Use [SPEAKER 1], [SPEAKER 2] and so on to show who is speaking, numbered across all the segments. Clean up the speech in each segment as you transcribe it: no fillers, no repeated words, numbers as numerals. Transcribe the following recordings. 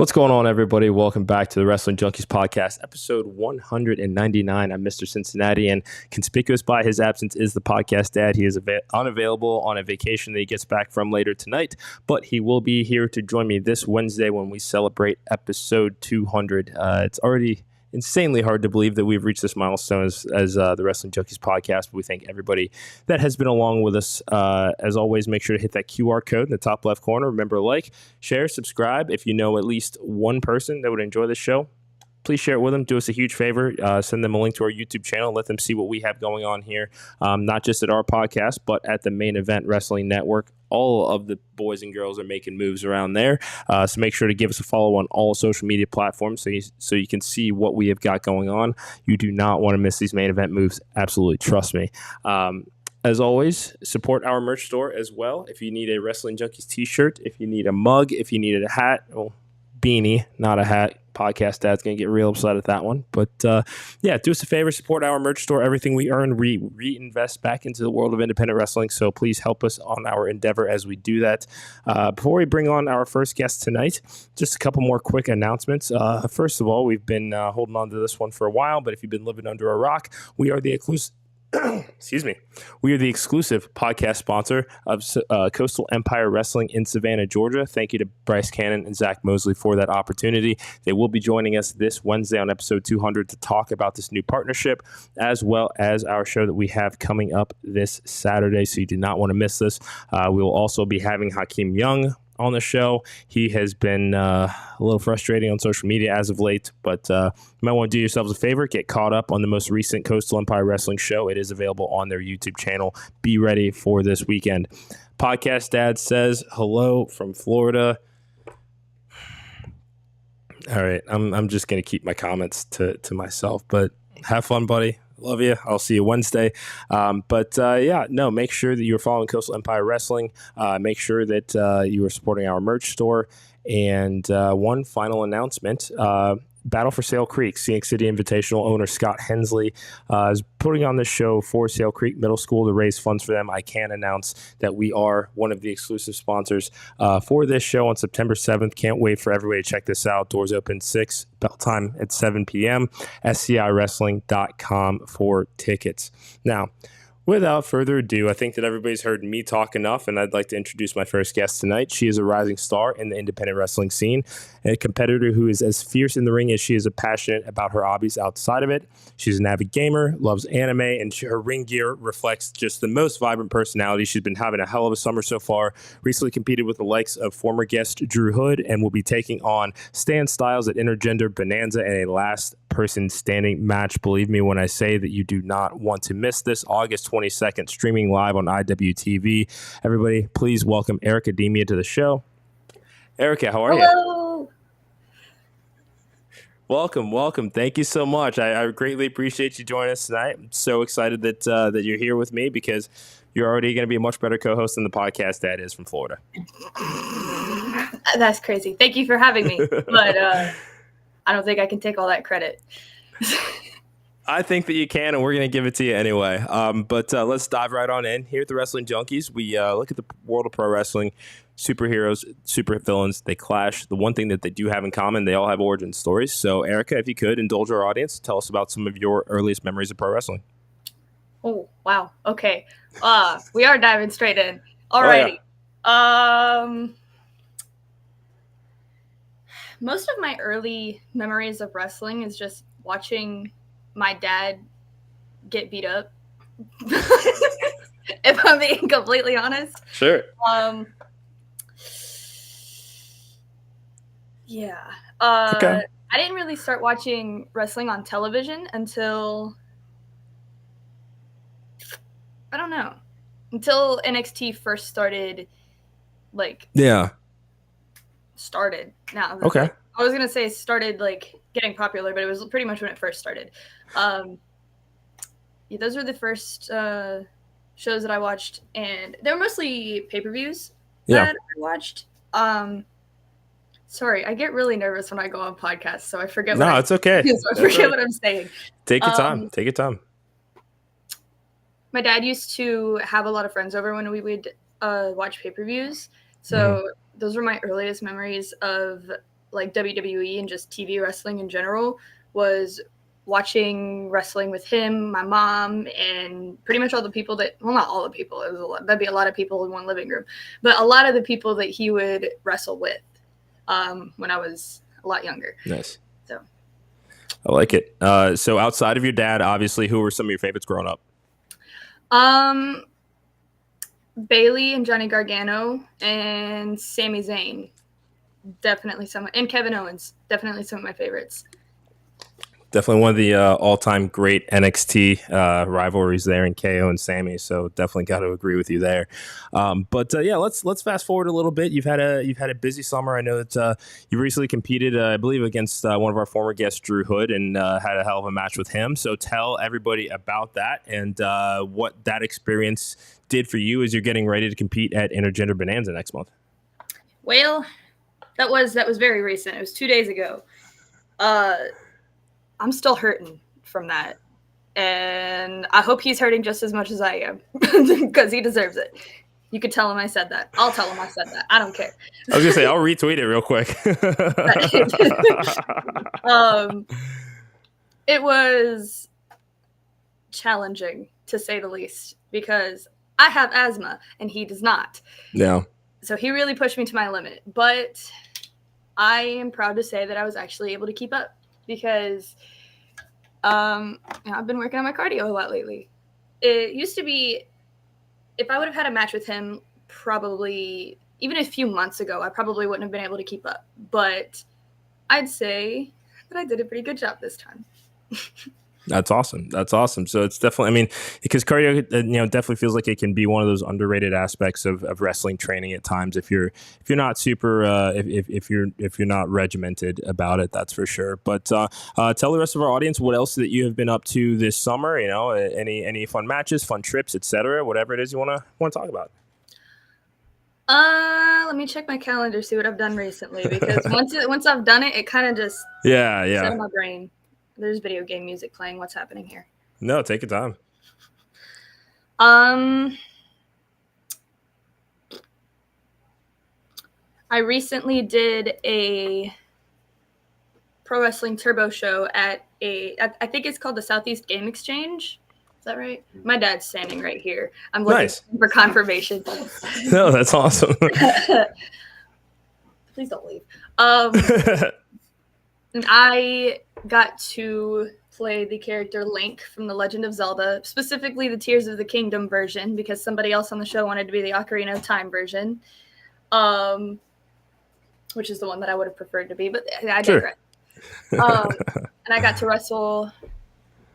[SPEAKER 1] What's going on, everybody? Welcome back to the Wrestling Junkies Podcast, episode 199. I'm Mr. Cincinnati, and conspicuous by his absence is the podcast dad. He is unavailable on a vacation that he gets back from later tonight, but he will be here to join me this Wednesday when we celebrate episode 200. It's already insanely hard to believe that we've reached this milestone as the Wrestling Junkies Podcast. But we thank everybody that has been along with us. As always, make sure to hit that QR code in the top left corner. Remember to like, share, subscribe. If you know at least one person that would enjoy this show, please share it with them. Do us a huge favor. Send them a link to our YouTube channel. Let them see what we have going on here, not just at our podcast, but at the Main Event Wrestling Network. All of the boys and girls are making moves around there. So make sure to give us a follow on all social media platforms so you can see what we have got going on. You do not want to miss these main event moves. Absolutely. Trust me. As always, support our merch store as well. If you need a Wrestling Junkies t-shirt, if you need a mug, if you needed a hat, well, beanie, not a hat. Podcast dad's going to get real upset at that one. But yeah, do us a favor, support our merch store. Everything we earn, we reinvest back into the world of independent wrestling. So please help us on our endeavor as we do that. Before we bring on our first guest tonight, just a couple more quick announcements. First of all, we've been holding on to this one for a while, but if you've been living under a rock, we are the exclusive excuse me. We are the exclusive podcast sponsor of Coastal Empire Wrestling in Savannah, Georgia. Thank you to Bryce Cannon and Zach Mosley for that opportunity. They will be joining us this Wednesday on episode 200 to talk about this new partnership, as well as our show that we have coming up this Saturday. So you do not want to miss this. We will also be having Hakeem Young on the show. He has been a little frustrating on social media as of late, but you might want to do yourselves a favor, get caught up on the most recent Coastal Empire Wrestling show. It is available on their YouTube channel. Be ready for this weekend. Podcast Dad says hello from Florida. All right, I'm just going to keep my comments to myself, but have fun, buddy. Love you. I'll see you Wednesday. Make sure that you're following Coastal Empire Wrestling. Make sure that you are supporting our merch store. And one final announcement. Battle for Sale Creek, Scenic City Invitational owner Scott Hensley is putting on this show for Sale Creek Middle School to raise funds for them. I can announce that we are one of the exclusive sponsors for this show on September 7th. Can't wait for everybody to check this out. Doors open 6, bell time at 7 p.m. SCIWrestling.com for tickets. Now, without further ado, I think that everybody's heard me talk enough, and I'd like to introduce my first guest tonight. She is a rising star in the independent wrestling scene, and a competitor who is as fierce in the ring as she is passionate about her hobbies outside of it. She's an avid gamer, loves anime, and her ring gear reflects just the most vibrant personality. She's been having a hell of a summer so far. Recently competed with the likes of former guest Drew Hood, and will be taking on Stan Stylez at Intergender Bonanza in a last person standing match. Believe me when I say that you do not want to miss this. August 22nd, streaming live on IWTV. Everybody, please welcome Airica Demia to the show. Airica, how are you?
[SPEAKER 2] Hello.
[SPEAKER 1] Welcome. Thank you so much. I greatly appreciate you joining us tonight. I'm so excited that you're here with me because you're already going to be a much better co-host than the podcast dad is from Florida.
[SPEAKER 2] That's crazy. Thank you for having me. But I don't think I can take all that credit.
[SPEAKER 1] I think that you can, and we're going to give it to you anyway. But let's dive right on in. Here at the Wrestling Junkies, we look at the world of pro wrestling. Superheroes, super villains, they clash. The one thing that they do have in common, they all have origin stories. So, Airica, if you could indulge our audience, tell us about some of your earliest memories of pro wrestling.
[SPEAKER 2] Oh, wow. Okay. We are diving straight in. Alrighty. Oh, yeah. Most of my early memories of wrestling is just watching my dad get beat up. If I'm being completely honest.
[SPEAKER 1] Sure.
[SPEAKER 2] Yeah.
[SPEAKER 1] Okay.
[SPEAKER 2] I didn't really start watching wrestling on television until NXT first started, started. Now,
[SPEAKER 1] okay.
[SPEAKER 2] I was gonna say started getting popular, but it was pretty much when it first started. Those were the first shows that I watched, and they were mostly pay-per-views that I watched. Sorry, I get really nervous when I go on podcasts, so I forget.
[SPEAKER 1] No, it's okay.
[SPEAKER 2] What I'm saying.
[SPEAKER 1] Take your time. Take your time.
[SPEAKER 2] My dad used to have a lot of friends over when we would watch pay-per-views, so those were my earliest memories of like WWE and just TV wrestling in general was watching wrestling with him, my mom, and pretty much all the people that, well, not all the people, that'd be a lot of people in one living room, but a lot of the people that he would wrestle with when I was a lot younger.
[SPEAKER 1] Nice.
[SPEAKER 2] So
[SPEAKER 1] I like it. So outside of your dad, obviously, who were some of your favorites growing up?
[SPEAKER 2] Bailey and Johnny Gargano and Sami Zayn, definitely and Kevin Owens, definitely some of my favorites.
[SPEAKER 1] Definitely one of the all-time great NXT rivalries there in KO and Sammy. So definitely got to agree with you there. But let's fast forward a little bit. You've had a busy summer. I know that you recently competed, I believe, against one of our former guests, Drew Hood, and had a hell of a match with him. So tell everybody about that and what that experience did for you as you're getting ready to compete at Intergender Bonanza next month.
[SPEAKER 2] Well, that was very recent. It was 2 days ago. I'm still hurting from that. And I hope he's hurting just as much as I am because he deserves it. You could tell him I said that. I'll tell him I said that. I don't care.
[SPEAKER 1] I was going to say, I'll retweet it real quick.
[SPEAKER 2] It was challenging, to say the least, because I have asthma and he does not.
[SPEAKER 1] Yeah.
[SPEAKER 2] So he really pushed me to my limit. But I am proud to say that I was actually able to keep up. Because I've been working on my cardio a lot lately. It used to be, if I would have had a match with him probably even a few months ago, I probably wouldn't have been able to keep up. But I'd say that I did a pretty good job this time.
[SPEAKER 1] That's awesome. So it's definitely, I mean, because cardio, definitely feels like it can be one of those underrated aspects of wrestling training at times. If you're not super, if you're not regimented about it, that's for sure. But tell the rest of our audience what else that you have been up to this summer. Any fun matches, fun trips, etc. Whatever it is you want to talk about.
[SPEAKER 2] Let me check my calendar, see what I've done recently. Because once I've done it, it kind of just set in my brain. There's video game music playing. What's happening here?
[SPEAKER 1] No, take your time.
[SPEAKER 2] I recently did a Pro Wrestling Turbo show at I think it's called the Southeast Game Exchange. Is that right? My dad's standing right here. I'm looking for confirmation.
[SPEAKER 1] No, that's awesome.
[SPEAKER 2] Please don't leave. And I got to play the character Link from The Legend of Zelda, specifically the Tears of the Kingdom version, because somebody else on the show wanted to be the Ocarina of Time version, which is the one that I would have preferred to be, but I digress. Sure. And I got to wrestle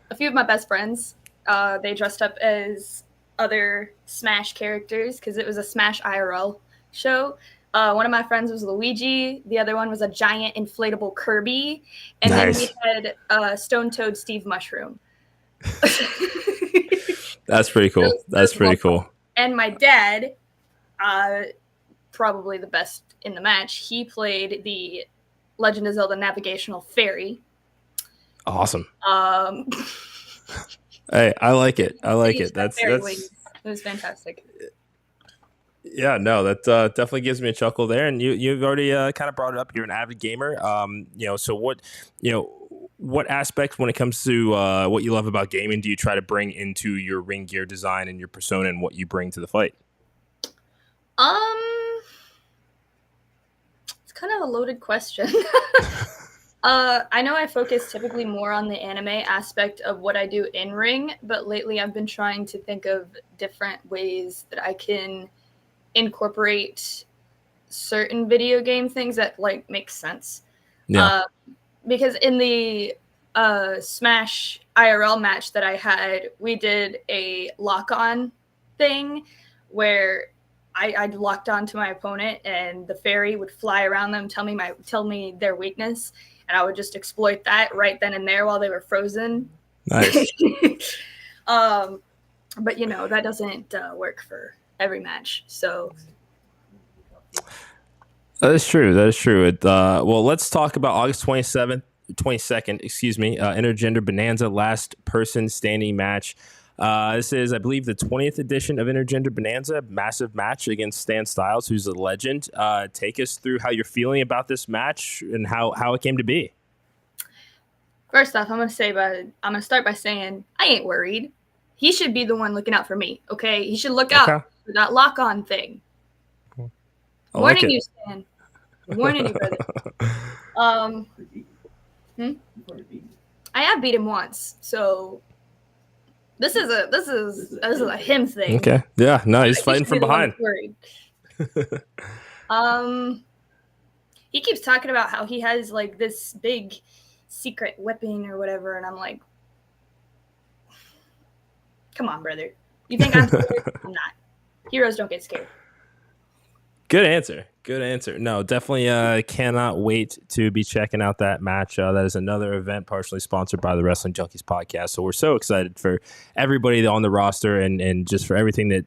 [SPEAKER 2] a few of my best friends. They dressed up as other Smash characters because it was a Smash IRL show. One of my friends was Luigi. The other one was a giant inflatable Kirby. And then we had Stone Toad Steve Mushroom.
[SPEAKER 1] That's pretty cool. That's pretty cool.
[SPEAKER 2] And my dad, probably the best in the match, he played the Legend of Zelda Navigational Fairy.
[SPEAKER 1] Awesome. Hey, I like it. That's
[SPEAKER 2] it was fantastic.
[SPEAKER 1] Yeah, no, that definitely gives me a chuckle there. And you've already kind of brought it up. You're an avid gamer. So what aspects when it comes to what you love about gaming do you try to bring into your ring gear design and your persona and what you bring to the fight?
[SPEAKER 2] It's kind of a loaded question. I know I focus typically more on the anime aspect of what I do in ring, but lately I've been trying to think of different ways that I can incorporate certain video game things that make sense. Yeah. Because in the Smash IRL match that I had, we did a lock-on thing where I locked on to my opponent and the fairy would fly around them, tell me their weakness, and I would just exploit that right then and there while they were frozen. Nice. But that doesn't work for every match. So
[SPEAKER 1] that is true. Well, let's talk about August 22nd, Intergender Bonanza, last person standing match. This is, I believe, the 20th edition of Intergender Bonanza. Massive match against Stan Stylez, who's a legend. Take us through how you're feeling about this match and how it came to be.
[SPEAKER 2] First off, I'm gonna start by saying I ain't worried. He should be the one looking out for me. Okay, he should look out for that lock-on thing. Warning you, Stan. Warning you, brother. I have beat him once, so this is a him thing.
[SPEAKER 1] Okay, yeah, no, he's fighting from behind.
[SPEAKER 2] He keeps talking about how he has like this big secret weapon or whatever, and I'm like, come on, brother. You think I'm scared? I'm not. Heroes don't get scared.
[SPEAKER 1] Good answer. No, definitely cannot wait to be checking out that match. That is another event partially sponsored by the Wrestling Junkies Podcast. So we're so excited for everybody on the roster and just for everything that,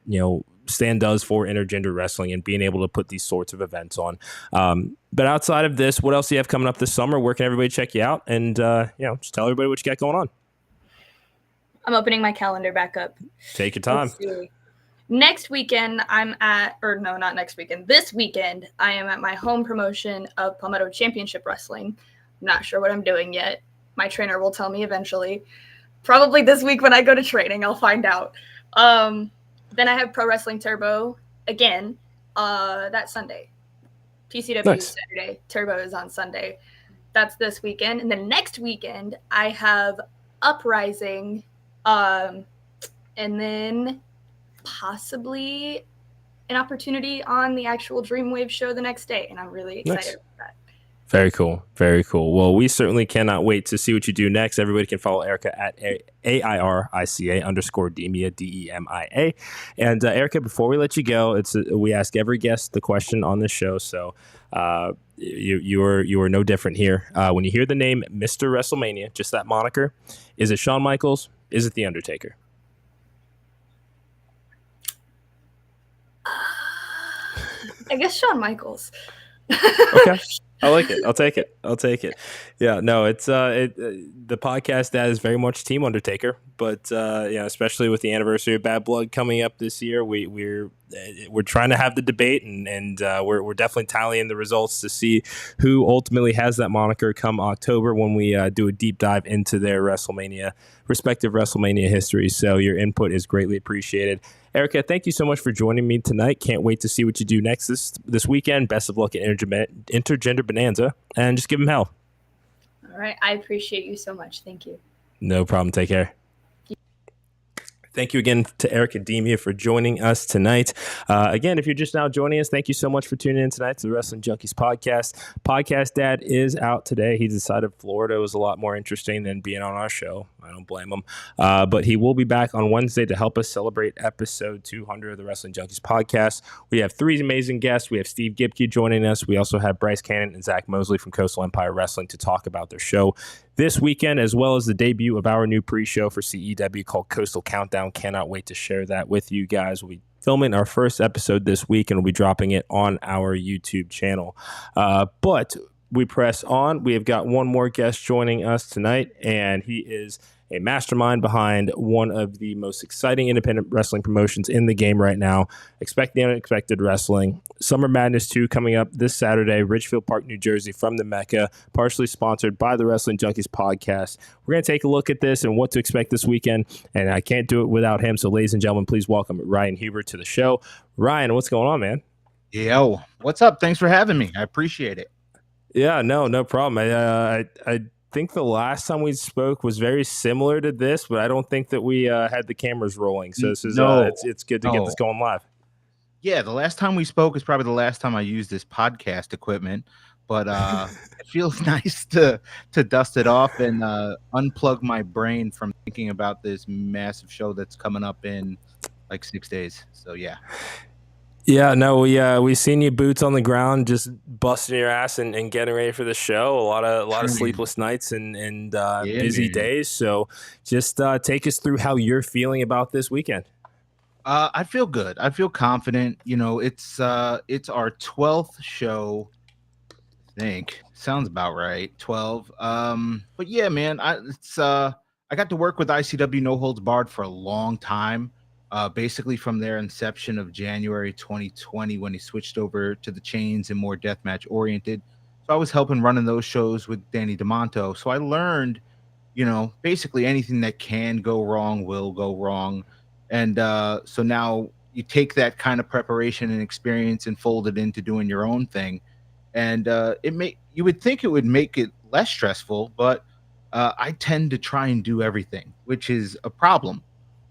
[SPEAKER 1] Stan does for intergender wrestling and being able to put these sorts of events on. But outside of this, what else do you have coming up this summer? Where can everybody check you out? And, just tell everybody what you got going on.
[SPEAKER 2] I'm opening my calendar back up.
[SPEAKER 1] Take your time.
[SPEAKER 2] Next weekend, not next weekend. This weekend, I am at my home promotion of Palmetto Championship Wrestling. I'm not sure what I'm doing yet. My trainer will tell me eventually. Probably this week when I go to training, I'll find out. Then I have Pro Wrestling Turbo again that Sunday. PCW is Saturday. Turbo is on Sunday. That's this weekend. And then next weekend, I have Uprising. And then possibly an opportunity on the actual Dreamwave show the next day, and I'm really excited about that. Very cool.
[SPEAKER 1] Well, we certainly cannot wait to see what you do next. Everybody can follow Airica at Airica_Demia, DEMIA. And Airica, before we let you go, we ask every guest the question on this show, so you are no different here. When you hear the name Mr. WrestleMania, just that moniker, is it Shawn Michaels? Is it The Undertaker?
[SPEAKER 2] I guess Shawn Michaels.
[SPEAKER 1] Okay. I like it. I'll take it. Yeah, no, it's the podcast that is very much Team Undertaker, but especially with the anniversary of Bad Blood coming up this year, we're trying to have the debate, and we're definitely tallying the results to see who ultimately has that moniker come October when we do a deep dive into their respective WrestleMania history. So your input is greatly appreciated. Airica, thank you so much for joining me tonight. Can't wait to see what you do next this weekend. Best of luck at Intergender Bonanza, and just give them hell.
[SPEAKER 2] All right. I appreciate you so much. Thank you.
[SPEAKER 1] No problem. Take care. Thank you again to Airica Demia for joining us tonight. Again, if you're just now joining us, thank you so much for tuning in tonight to the Wrestling Junkies Podcast. Podcast Dad is out today. He decided Florida was a lot more interesting than being on our show. I don't blame him. But he will be back on Wednesday to help us celebrate episode 200 of the Wrestling Junkies Podcast. We have three amazing guests. We have Steve Gipke joining us. We also have Bryce Cannon and Zach Mosley from Coastal Empire Wrestling to talk about their show this weekend, as well as the debut of our new pre-show for CEW called Coastal Countdown. Cannot wait to share that with you guys. We'll be filming our first episode this week, and we'll be dropping it on our YouTube channel. But we press on. We have got one more guest joining us tonight, and he is a mastermind behind one of the most exciting independent wrestling promotions in the game right now. Expect the Unexpected Wrestling. Summer Madness 2 coming up this Saturday, Ridgefield Park, New Jersey, from the Mecca, partially sponsored by the Wrestling Junkies Podcast. We're going to take a look at this and what to expect this weekend, and I can't do it without him. So, ladies and gentlemen, please welcome Ryan Huber to the show. Ryan, what's going on, man?
[SPEAKER 3] Yo, what's up? Thanks for having me. I appreciate it.
[SPEAKER 1] Yeah, no problem. I think the last time we spoke was very similar to this, but I don't think that we had the cameras rolling. So this is it's good to get this going live.
[SPEAKER 3] Yeah, the last time we spoke is probably the last time I used this podcast equipment, but it feels nice to dust it off and unplug my brain from thinking about this massive show that's coming up in like 6 days. So yeah.
[SPEAKER 1] Yeah, no, we seen you boots on the ground, just busting your ass and getting ready for the show. A lot of sleepless nights and busy days. So just take us through how you're feeling about this weekend.
[SPEAKER 3] I feel good. I feel confident. It's our 12th show. I think sounds about right. 12. But yeah, man, I I got to work with ICW No Holds Barred for a long time, basically from their inception of January 2020 when they switched over to the chains and more deathmatch oriented. So I was helping running those shows with Danny DeMonto. So I learned, basically anything that can go wrong will go wrong. And so now you take that kind of preparation and experience and fold it into doing your own thing. And you would think it would make it less stressful, but I tend to try and do everything, which is a problem.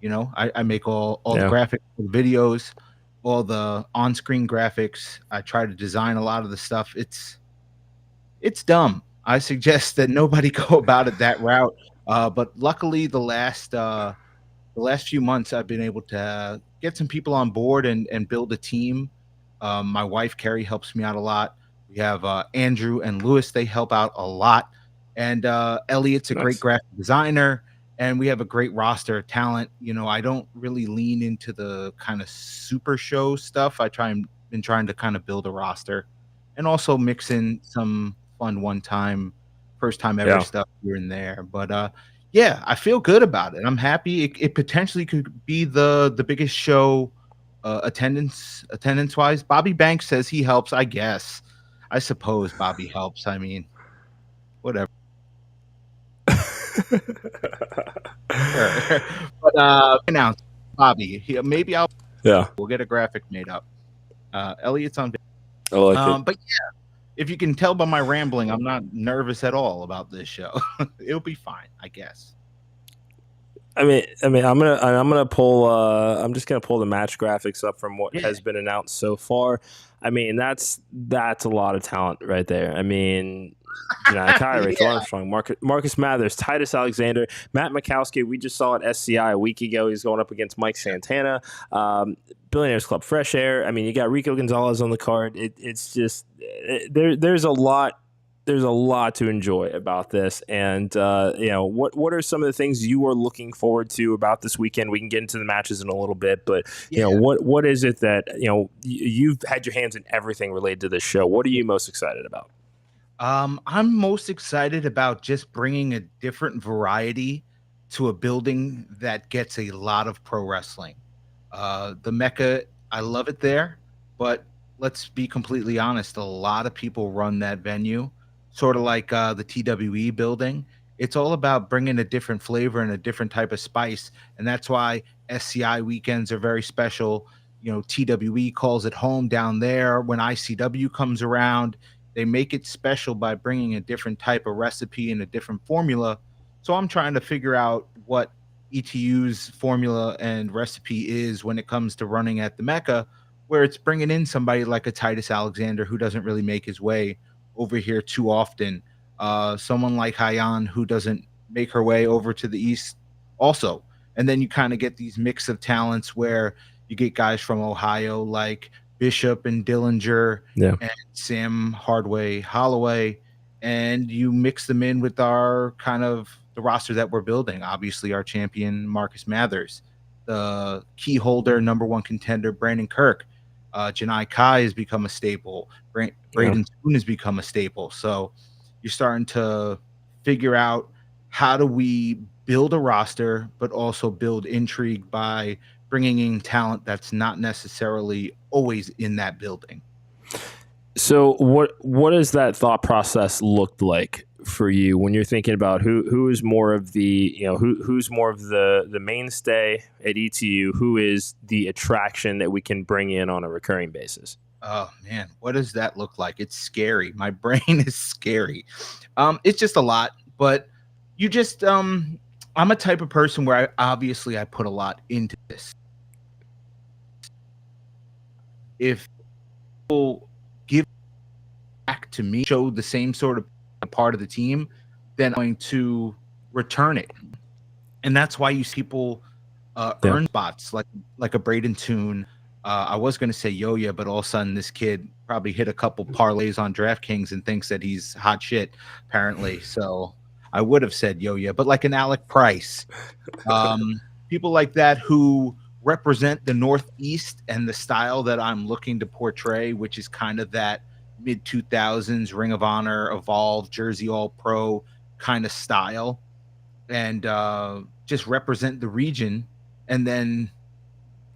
[SPEAKER 3] I make all the graphics, videos, all the on-screen graphics. I try to design a lot of the stuff. It's dumb. I suggest that nobody go about it that route. But luckily, the last few months, I've been able to get some people on board and build a team. My wife, Carrie, helps me out a lot. We have Andrew and Lewis. They help out a lot. And Elliot's a great graphic designer. And we have a great roster of talent. I don't really lean into the kind of super show stuff. Been trying to kind of build a roster and also mix in some fun one-time, first-time ever stuff here and there. But I feel good about it. I'm happy. It potentially could be the biggest show attendance-wise. Bobby Banks says he helps. I suppose Bobby helps. I mean, whatever. But announce Bobby. Maybe we'll get a graphic made up. Elliot's on.
[SPEAKER 1] I like it.
[SPEAKER 3] But yeah, if you can tell by my rambling, I'm not nervous at all about this show. It'll be fine, I guess.
[SPEAKER 1] I mean, I'm pull the match graphics up from what has been announced so far. I mean, that's a lot of talent right there. I mean, Janai Kai, Rachel Armstrong, Marcus Mathers, Titus Alexander, Matt Makowski. We just saw at SCI a week ago. He's going up against Mike Santana. Billionaires Club Fresh Air. I mean, you got Rico Gonzalez on the card. It's just there's a lot to enjoy about this. And what are some of the things you are looking forward to about this weekend? We can get into the matches in a little bit, but what is it that you've had your hands in everything related to this show? What are you most excited about?
[SPEAKER 3] I'm most excited about just bringing a different variety to a building that gets a lot of pro wrestling. The Mecca, I love it there, but let's be completely honest. A lot of people run that venue, sort of like the TWE building. It's all about bringing a different flavor and a different type of spice. And that's why SCI weekends are very special. TWE calls it home down there. When ICW comes around, they make it special by bringing a different type of recipe and a different formula. So I'm trying to figure out what ETU's formula and recipe is when it comes to running at the Mecca, where it's bringing in somebody like a Titus Alexander who doesn't really make his way over here too often. Someone like Hyan who doesn't make her way over to the East also. And then you kind of get these mix of talents where you get guys from Ohio like Bishop and Dillinger and Sam Hardway Holloway, and you mix them in with our kind of the roster that we're building. Obviously, our champion Marcus Mathers, the key holder, number one contender Brandon Kirk, Janai Kai has become a staple. Braden Spoon has become a staple. So you're starting to figure out how do we build a roster, but also build intrigue by bringing in talent that's not necessarily always in that building.
[SPEAKER 1] So what does that thought process look like for you when you're thinking about who is more of the who's more of the mainstay at ETU, who is the attraction that we can bring in on a recurring basis?
[SPEAKER 3] Oh man, what does that look like? It's scary. My brain is scary. It's just a lot, but you just I'm a type of person where I put a lot into this. If people give back to me, show the same sort of part of the team, then I'm going to return it. And that's why you see people earn spots like a Braden Toon. I was going to say Yoya, but all of a sudden this kid probably hit a couple parlays on DraftKings and thinks that he's hot shit, apparently. So I would have said Yoya, but like an Alec Price. People like that who represent the Northeast and the style that I'm looking to portray, which is kind of that mid-2000s Ring of Honor, Evolve, Jersey All-Pro kind of style. and just represent the region. And then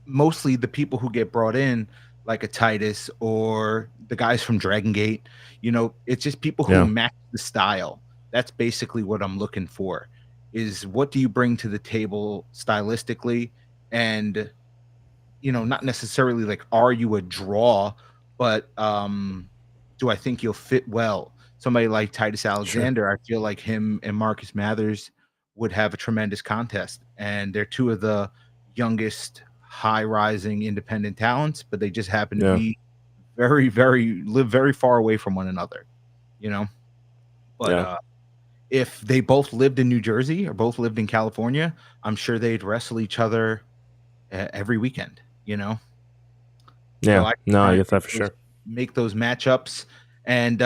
[SPEAKER 3] mostly the people who get brought in, like a Titus or the guys from Dragon Gate, it's just people who match the style. That's basically what I'm looking for, is what do you bring to the table stylistically? And, not necessarily like, are you a draw, but do I think you'll fit well? Somebody like Titus Alexander, I feel like him and Marcus Mathers would have a tremendous contest. And they're two of the youngest high-rising independent talents, but they just happen to be live very far away from one another, But if they both lived in New Jersey or both lived in California, I'm sure they'd wrestle each other every weekend,
[SPEAKER 1] Yeah,
[SPEAKER 3] so
[SPEAKER 1] I get that for sure.
[SPEAKER 3] Make those matchups and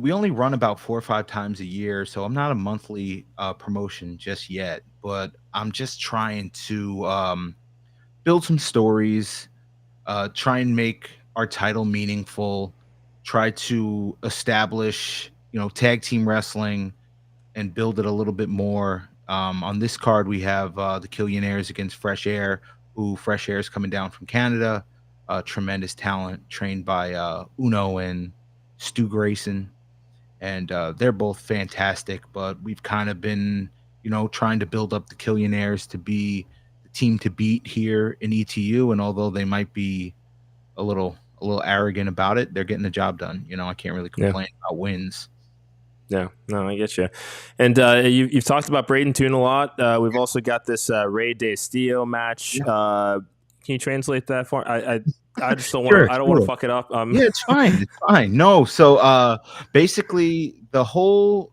[SPEAKER 3] we only run about 4 or 5 times a year, so I'm not a monthly promotion just yet, but I'm just trying to build some stories, try and make our title meaningful, try to establish, tag team wrestling and build it a little bit more. On this card, we have the Killionaires against Fresh Air, who Fresh Air is coming down from Canada. Tremendous talent trained by Uno and Stu Grayson. And they're both fantastic, but we've kind of been, trying to build up the Killionaires to be the team to beat here in ETU. And although they might be a little arrogant about it, they're getting the job done. I can't really complain about wins.
[SPEAKER 1] Yeah, no, I get you. And you've talked about Braden Toon a lot. We've also got this Rey Del Estilo match. Can you translate that for? I just don't want. Sure, I don't want to fuck it up.
[SPEAKER 3] Yeah, it's fine. It's fine. No, so basically, the whole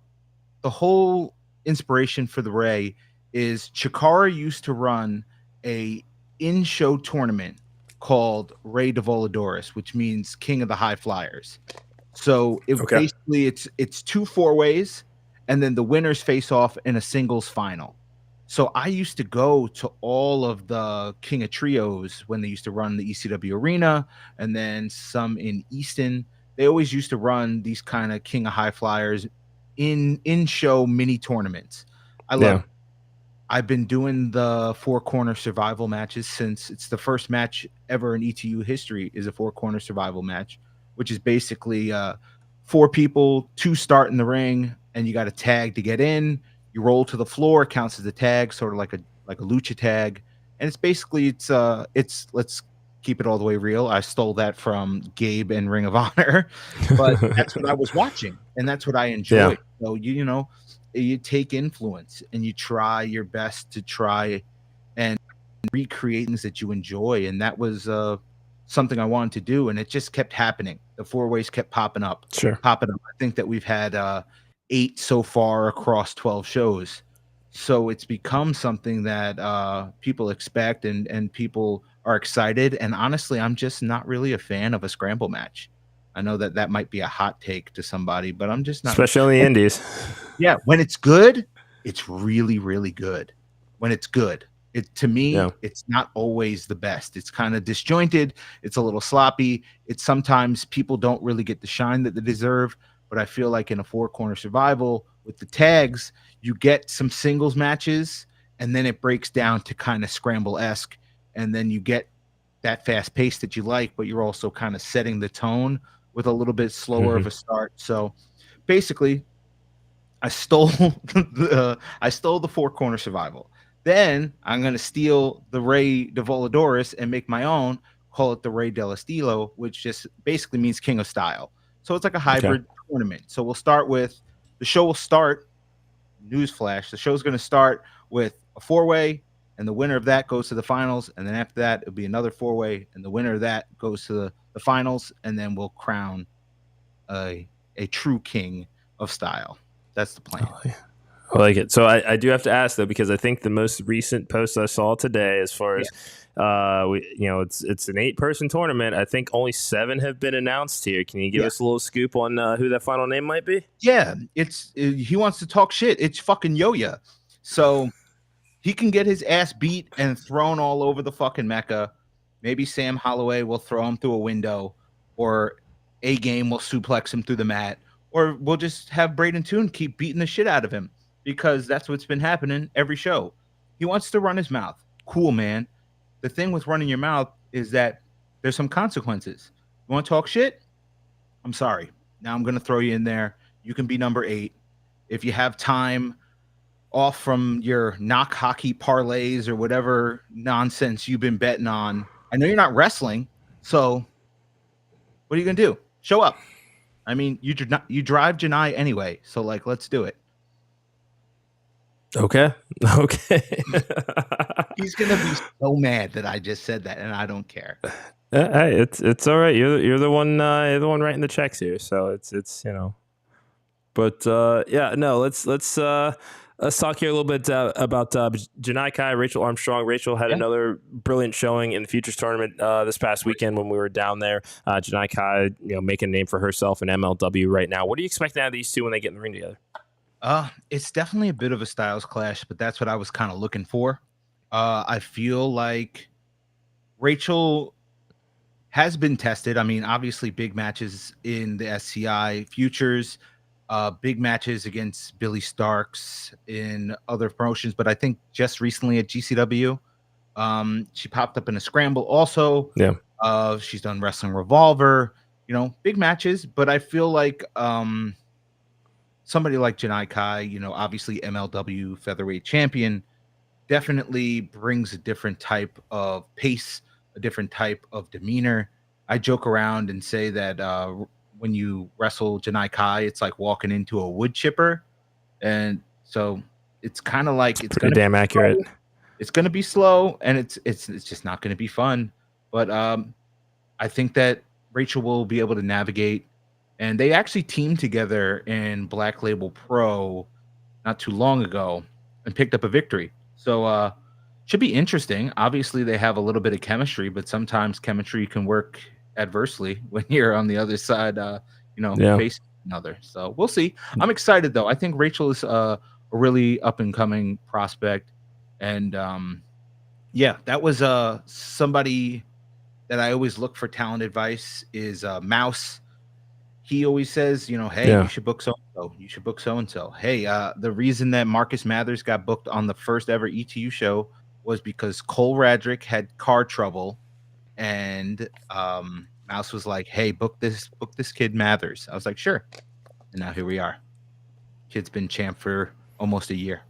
[SPEAKER 3] inspiration for the Rey is Chikara used to run a in-show tournament called Rey de Voladores, which means King of the High Flyers. So basically it's 2 4-ways, and then the winners face off in a singles final. So I used to go to all of the King of Trios when they used to run the ECW Arena, and then some in Easton. They always used to run these kind of King of High Flyers in-show mini tournaments. I love it. I've been doing the 4-corner survival matches since it's the first match ever in ETU history is a 4-corner survival match, which is basically 4 people, 2 start in the ring, and you got a tag to get in. You roll to the floor, counts as a tag, sort of like a lucha tag. And it's basically it's let's keep it all the way real. I stole that from Gabe and Ring of Honor, but that's what I was watching, and that's what I enjoy. So you take influence and you try your best to try and recreate things that you enjoy, and that was something I wanted to do, and it just kept happening. The 4-ways kept popping up. I think that we've had 8 so far across 12 shows. So it's become something that people expect and people are excited. And honestly, I'm just not really a fan of a scramble match. I know that might be a hot take to somebody, but I'm just not.
[SPEAKER 1] Especially in the indies.
[SPEAKER 3] Yeah, when it's good, it's really, really good. When it's good. To me, it's not always the best. It's kind of disjointed. It's a little sloppy. It's sometimes people don't really get the shine that they deserve. But I feel like in a 4-corner survival with the tags, you get some singles matches, and then it breaks down to kind of scramble-esque, and then you get that fast pace that you like, but you're also kind of setting the tone with a little bit slower of a start. So basically, I stole the 4-corner survival. Then I'm going to steal the Rey de Voladores and make my own, call it the Rey Del Estilo, which just basically means King of Style. So it's like a hybrid tournament. So the show will start, newsflash, the show's going to start with a 4-way, and the winner of that goes to the finals. And then after that, it'll be another 4-way, and the winner of that goes to the finals. And then we'll crown a true king of style. That's the plan.
[SPEAKER 1] Oh, yeah. I like it. So I do have to ask though, because I think the most recent post I saw today, as far as it's an 8-person tournament. I think only 7 have been announced here. Can you give us a little scoop on who that final name might be?
[SPEAKER 3] Yeah, he wants to talk shit. It's fucking Yoya. So he can get his ass beat and thrown all over the fucking Mecca. Maybe Sam Holloway will throw him through a window, or A-Game will suplex him through the mat, or we'll just have Braden Toon keep beating the shit out of him, because that's what's been happening every show. He wants to run his mouth. Cool, man. The thing with running your mouth is that there's some consequences. You want to talk shit? I'm sorry. Now I'm going to throw you in there. You can be number 8. If you have time off from your knock hockey parlays or whatever nonsense you've been betting on, I know you're not wrestling, so what are you going to do? Show up. I mean, you drive Janai anyway, so like, let's do it.
[SPEAKER 1] Okay.
[SPEAKER 3] He's gonna be so mad that I just said that, and I don't care.
[SPEAKER 1] Hey, it's all right. You're the one writing the checks here, so it's But let's talk here a little bit about Janai Kai, Rachel Armstrong. Rachel had another brilliant showing in the Futures Tournament this past weekend when we were down there. Janai Kai, making a name for herself in MLW right now. What do you expect out of these two when they get in the ring together?
[SPEAKER 3] It's definitely a bit of a styles clash, but that's what I was kind of looking for. I feel like Rachel has been tested. I mean, obviously big matches in the SCI Futures, big matches against Billy Starks in other promotions, but I think just recently at GCW, she popped up in a scramble also.
[SPEAKER 1] Yeah.
[SPEAKER 3] She's done Wrestling Revolver, big matches, but I feel like somebody like Janai Kai, obviously MLW featherweight champion, definitely brings a different type of pace, a different type of demeanor. I joke around and say that when you wrestle Janai Kai, it's like walking into a wood chipper. And so it's kind of like it's
[SPEAKER 1] pretty damn accurate.
[SPEAKER 3] It's going to be slow, and it's just not going to be fun. But I think that Rachel will be able to navigate. And they actually teamed together in Black Label Pro not too long ago and picked up a victory. So should be interesting. Obviously, they have a little bit of chemistry, but sometimes chemistry can work adversely when you're on the other side, facing another. So we'll see. I'm excited, though. I think Rachel is a really up-and-coming prospect. And, that was somebody that I always look for talent advice is Mouse. He always says, hey, you should book so-and-so. You should book so-and-so. Hey, the reason that Marcus Mathers got booked on the first ever ETU show was because Cole Radrick had car trouble, and Mouse was like, hey, book this kid Mathers. I was like, sure. And now here we are. Kid's been champ for almost a year.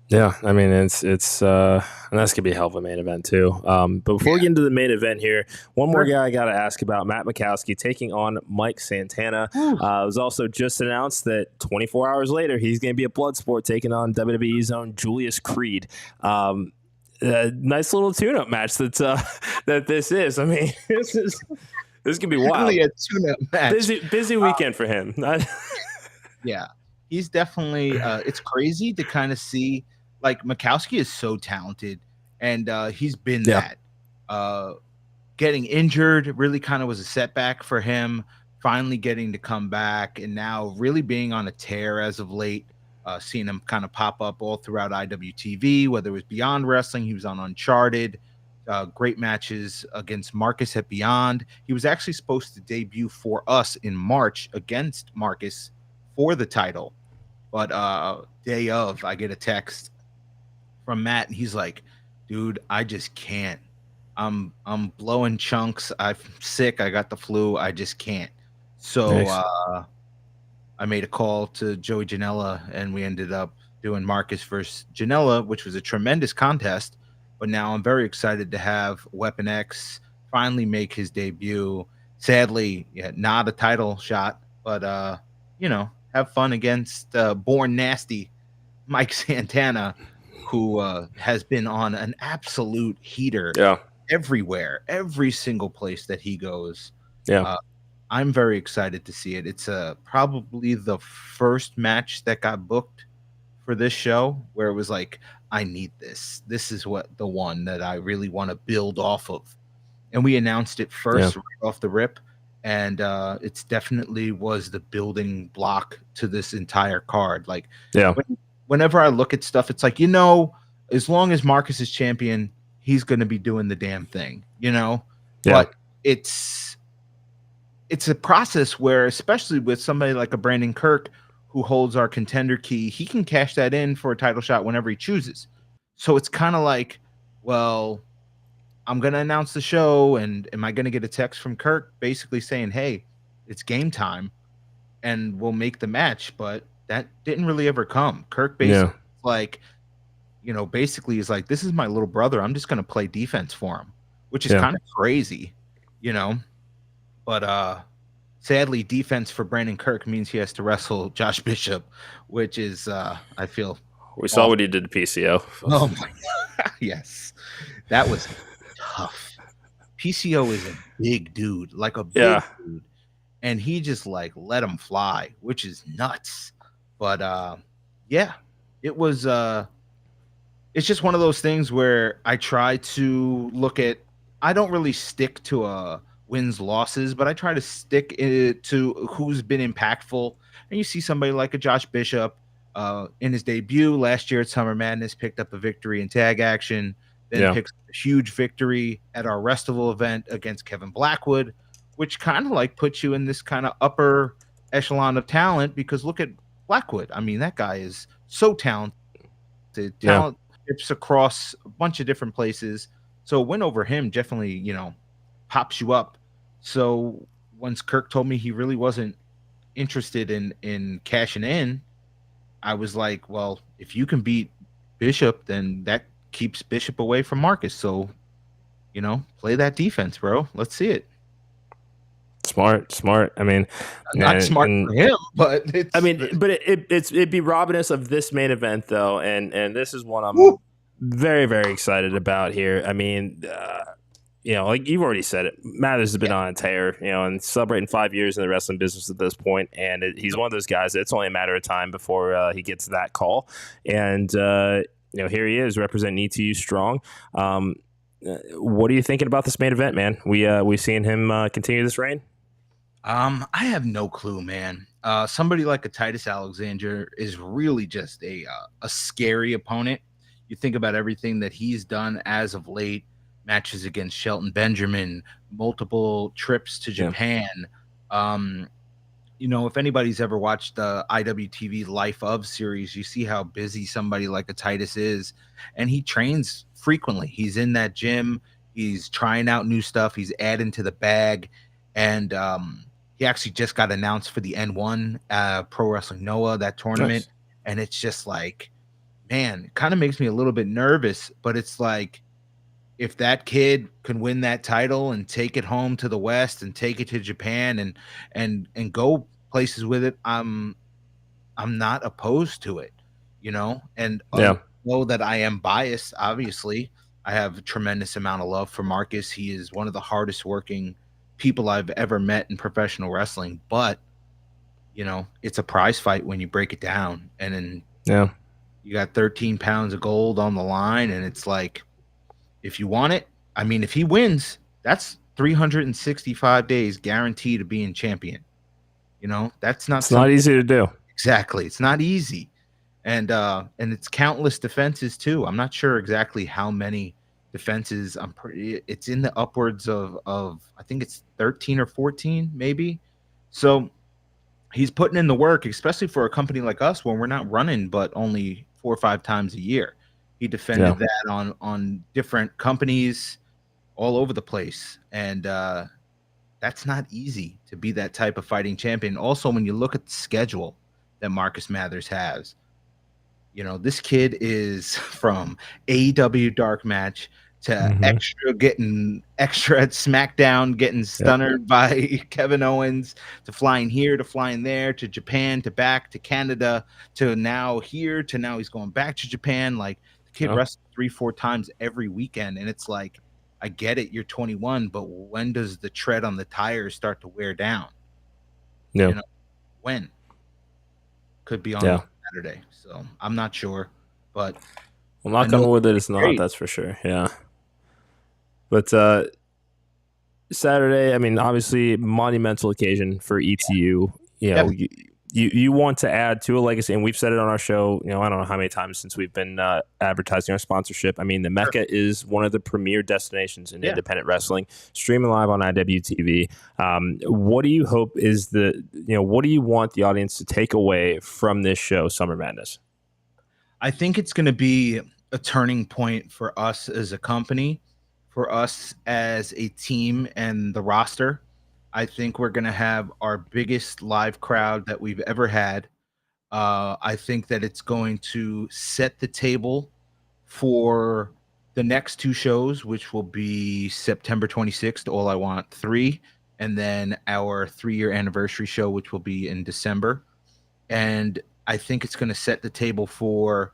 [SPEAKER 1] Yeah, I mean, it's and that's gonna be a hell of a main event too. But before we get into the main event here, one more guy I got to ask about: Matt Makowski taking on Mike Santana. It was also just announced that 24 hours later he's gonna be at Bloodsport taking on WWE's own Julius Creed. Nice little tune-up match that this is. I mean, this can be wild.
[SPEAKER 3] Really a tune-up match.
[SPEAKER 1] Busy weekend for him.
[SPEAKER 3] Yeah, he's definitely. It's crazy to kind of see. Like, Makowski is so talented, and he's been that. Getting injured really kind of was a setback for him, finally getting to come back, and now really being on a tear as of late, seeing him kind of pop up all throughout IWTV, whether it was Beyond Wrestling, he was on Uncharted, great matches against Marcus at Beyond. He was actually supposed to debut for us in March against Marcus for the title, but day of, I get a text from Matt, and he's like, dude, I just can't. I'm blowing chunks. I'm sick. I got the flu. I just can't. So nice. I made a call to Joey Janela, and we ended up doing Marcus versus Janela, which was a tremendous contest. But now I'm very excited to have Weapon X finally make his debut. Sadly, not a title shot, but have fun against Born Nasty Mike Santana, who has been on an absolute heater everywhere, every single place that he goes. I'm very excited to see it. It's probably the first match that got booked for this show where it was like, I need this. This is the one that I really want to build off of. And we announced it first right off the rip. And it's definitely was the building block to this entire card. Like, whenever I look at stuff, it's like, as long as Marcus is champion, he's going to be doing the damn thing, But it's a process where, especially with somebody like a Brandon Kirk who holds our contender key, he can cash that in for a title shot whenever he chooses. So it's kind of like, well, I'm going to announce the show, and am I going to get a text from Kirk basically saying, hey, it's game time, and we'll make the match? But that didn't really ever come. Kirk basically basically is like, this is my little brother. I'm just going to play defense for him, which is kind of crazy, But sadly, defense for Brandon Kirk means he has to wrestle Josh Bishop, which is, I feel.
[SPEAKER 1] We saw what he did to PCO.
[SPEAKER 3] Oh, my God. Yes. That was tough. PCO is a big dude, like a big dude. And he just let him fly, which is nuts. But it was it's just one of those things where I try to look at, I don't really stick to wins losses, but I try to stick to who's been impactful. And you see somebody like a Josh Bishop in his debut last year at Summer Madness, picked up a victory in tag action, then picks up a huge victory at our Restival event against Kevin Blackwood, which kind of puts you in this kind of upper echelon of talent, because look at Blackwood. I mean, that guy is so talented. Talent tips across a bunch of different places. So a win over him definitely, pops you up. So once Kirk told me he really wasn't interested in cashing in, I was like, well, if you can beat Bishop, then that keeps Bishop away from Marcus. So, play that defense, bro. Let's see it.
[SPEAKER 1] Smart. I mean,
[SPEAKER 3] not smart for him, but
[SPEAKER 1] it'd be robbing us of this main event though, and this is one I'm very, very excited about here. I mean, like you've already said it, Mathers has been on a tear, and celebrating 5 years in the wrestling business at this point, and he's one of those guys that it's only a matter of time before he gets that call, and here he is representing ETU strong. What are you thinking about this main event, man? We seeing him continue this reign?
[SPEAKER 3] I have no clue, man. Somebody like a Titus Alexander is really just a scary opponent. You think about everything that he's done as of late, matches against Shelton Benjamin, multiple trips to Japan. If anybody's ever watched the IWTV Life of series, you see how busy somebody like a Titus is, and he trains frequently. He's in that gym. He's trying out new stuff. He's adding to the bag, and he actually just got announced for the N1 Pro Wrestling Noah, that tournament. Nice. And it's just man, it kind of makes me a little bit nervous, but it's if that kid can win that title and take it home to the West and take it to Japan and go places with it, I'm not opposed to it, and know that I am biased. Obviously, I have a tremendous amount of love for Marcus. He is one of the hardest working people I've ever met in professional wrestling, but it's a prize fight when you break it down, and then you got 13 pounds of gold on the line, and it's if you want it, I mean, if he wins, that's 365 days guaranteed of being champion. That's not.
[SPEAKER 1] It's not easy to do.
[SPEAKER 3] Exactly, it's not easy, and it's countless defenses too. I'm not sure exactly how many defenses. It's in the upwards of I think it's 13 or 14 maybe. So he's putting in the work, especially for a company like us when we're not running but only 4 or 5 times a year. He defended that on different companies all over the place, and that's not easy to be that type of fighting champion. Also, when you look at the schedule that Marcus Mathers has, this kid is from AEW Dark Match to getting extra at SmackDown, getting stunnered by Kevin Owens, to flying here, to flying there, to Japan, to back to Canada, to now here, to now he's going back to Japan. The kid wrestles 3-4 times every weekend, and it's I get it, you're 21, but when does the tread on the tires start to wear down? When? Could be on Saturday, so I'm not sure, but
[SPEAKER 1] I'm not going with it. It's not. That's for sure. Yeah. But Saturday, I mean, obviously, monumental occasion for ETU. You you want to add to a legacy, and we've said it on our show, I don't know how many times since we've been advertising our sponsorship. I mean, the Mecca is one of the premier destinations in independent wrestling, streaming live on IWTV. What do you hope is what do you want the audience to take away from this show, Summer Madness?
[SPEAKER 3] I think it's going to be a turning point for us as a company, for us as a team and the roster. I think we're going to have our biggest live crowd that we've ever had. I think that it's going to set the table for the next two shows, which will be September 26th, All I Want 3, and then our 3-year anniversary show, which will be in December. And I think it's going to set the table for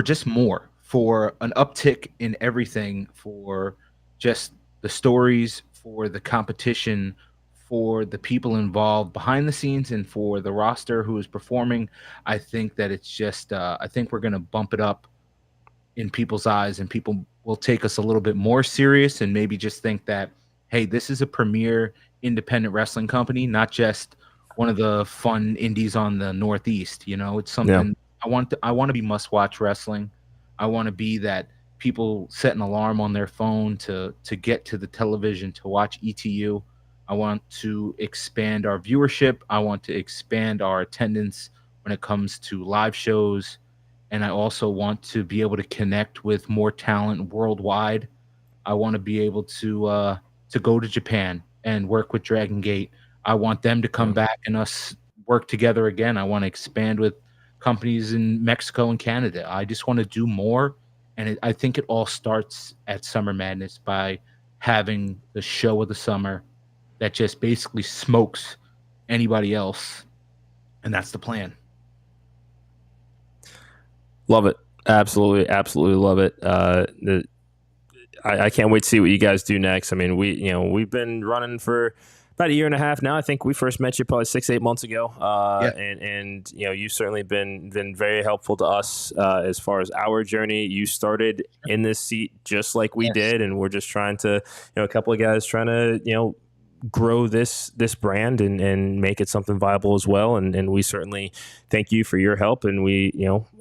[SPEAKER 3] just more, for an uptick in everything, for just the stories, for the competition, for the people involved behind the scenes, and for the roster who is performing. I think that it's just, I think we're going to bump it up in people's eyes, and people will take us a little bit more serious and maybe just think that, hey, this is a premier independent wrestling company, not just one of the fun indies on the Northeast. It's something I want to be must-watch wrestling. I want to be that people set an alarm on their phone to get to the television to watch ETU. I want to expand our viewership. I want to expand our attendance when it comes to live shows. And I also want to be able to connect with more talent worldwide. I want to be able to go to Japan and work with Dragon Gate. I want them to come back and us work together again. I want to expand with companies in Mexico and Canada. I just want to do more. And I think it all starts at Summer Madness by having the show of the summer that just basically smokes anybody else. And that's the plan.
[SPEAKER 1] Love it. Absolutely. Absolutely love it. I can't wait to see what you guys do next. I mean, we've been running for about a year and a half now. I think we first met you probably 6-8 months ago. And you've certainly been very helpful to us as far as our journey. You started in this seat just like we did. And we're just trying to, a couple of guys trying to, grow this brand and make it something viable as well. And we certainly thank you for your help. And we,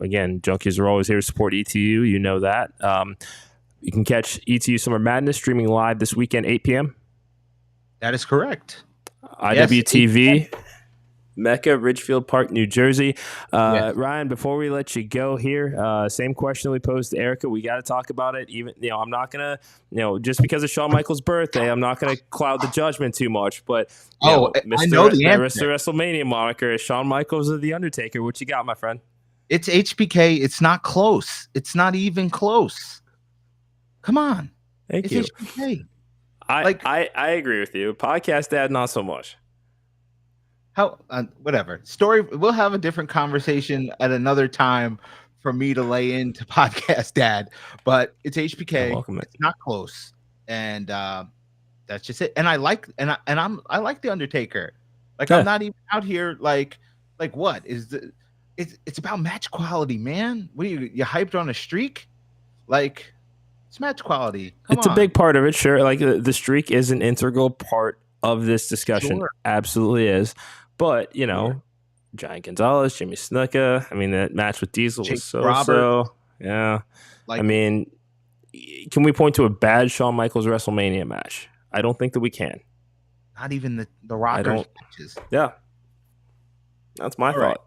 [SPEAKER 1] again, Junkies are always here to support ETU. That. You can catch ETU Summer Madness streaming live this weekend, 8 p.m.
[SPEAKER 3] That is correct.
[SPEAKER 1] IWTV. Yes. Mecca, Ridgefield Park, New Jersey. Ryan, before we let you go here, same question we posed to Airica. We got to talk about it. Even I'm not gonna, just because of Shawn Michaels' birthday, I'm not gonna cloud the judgment too much. But
[SPEAKER 3] I know the answer.
[SPEAKER 1] Mr. WrestleMania moniker is Shawn Michaels or the Undertaker. What you got, my friend?
[SPEAKER 3] It's HBK. It's not close. It's not even close. Come on.
[SPEAKER 1] Thank you.
[SPEAKER 3] HBK.
[SPEAKER 1] I agree with you. Podcast Dad, not so much.
[SPEAKER 3] Whatever story, we'll have a different conversation at another time for me to lay into Podcast Dad, but it's HBK. It's not close, and that's just it. And I like the Undertaker. I'm not even out here like what is it's about match quality, man. What are you hyped on a streak? It's match quality.
[SPEAKER 1] It's a big part of it, sure. The streak is an integral part of this discussion. Sure. Absolutely is. But, Giant Gonzalez, Jimmy Snuka, I mean, that match with Diesel was so. Yeah. I mean, can we point to a bad Shawn Michaels WrestleMania match? I don't think that we can.
[SPEAKER 3] Not even the Rockers matches.
[SPEAKER 1] Yeah. That's my thought.
[SPEAKER 3] Right.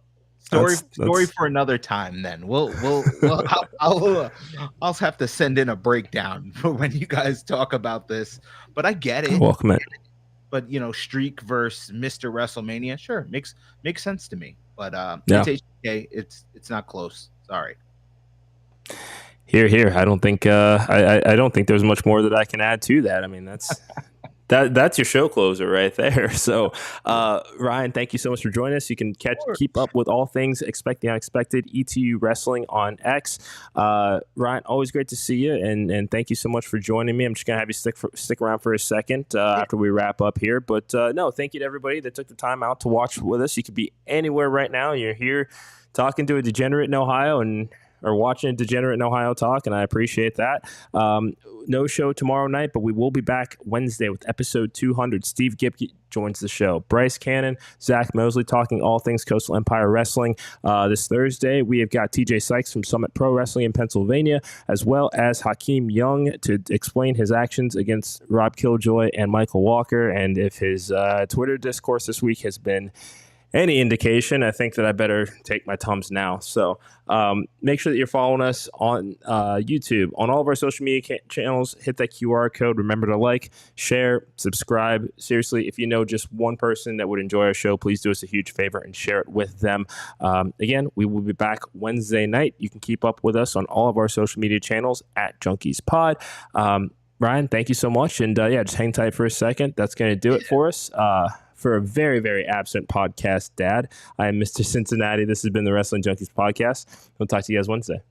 [SPEAKER 3] Story for another time then. I'll have to send in a breakdown for when you guys talk about this. But I get it.
[SPEAKER 1] Welcome it.
[SPEAKER 3] But streak versus Mr. WrestleMania, sure, makes sense to me. But it's HBK, it's not close. Sorry.
[SPEAKER 1] Here. I don't think I don't think there's much more that I can add to that. I mean, that's your show closer right there. So, Ryan, thank you so much for joining us. You can keep up with all things Expect the Unexpected, ETU Wrestling on X. Ryan, always great to see you, and thank you so much for joining me. I'm just going to have you stick around for a second after we wrap up here. But, no, thank you to everybody that took the time out to watch with us. You could be anywhere right now. You're here talking to a degenerate in Ohio, and are watching Degenerate in Ohio talk, and I appreciate that. No show tomorrow night, but we will be back Wednesday with episode 200. Steve Gipke joins the show. Bryce Cannon, Zach Mosley talking all things Coastal Empire Wrestling. This Thursday, we have got TJ Sykes from Summit Pro Wrestling in Pennsylvania, as well as Hakeem Young to explain his actions against Rob Killjoy and Michael Walker. And if his Twitter discourse this week has been any indication, I think that I better take my Tums now. So make sure that you're following us on YouTube, on all of our social media channels. Hit that QR code. Remember to like, share, subscribe. Seriously, if you know just one person that would enjoy our show, please do us a huge favor and share it with them. Again, we will be back Wednesday night. You can keep up with us on all of our social media channels at Junkies Pod. Ryan, thank you so much. And just hang tight for a second. That's going to do it for us. For a very, very absent podcast dad, I am Mr. Cincinnati. This has been the Wrestling Junkies Podcast. We'll talk to you guys Wednesday.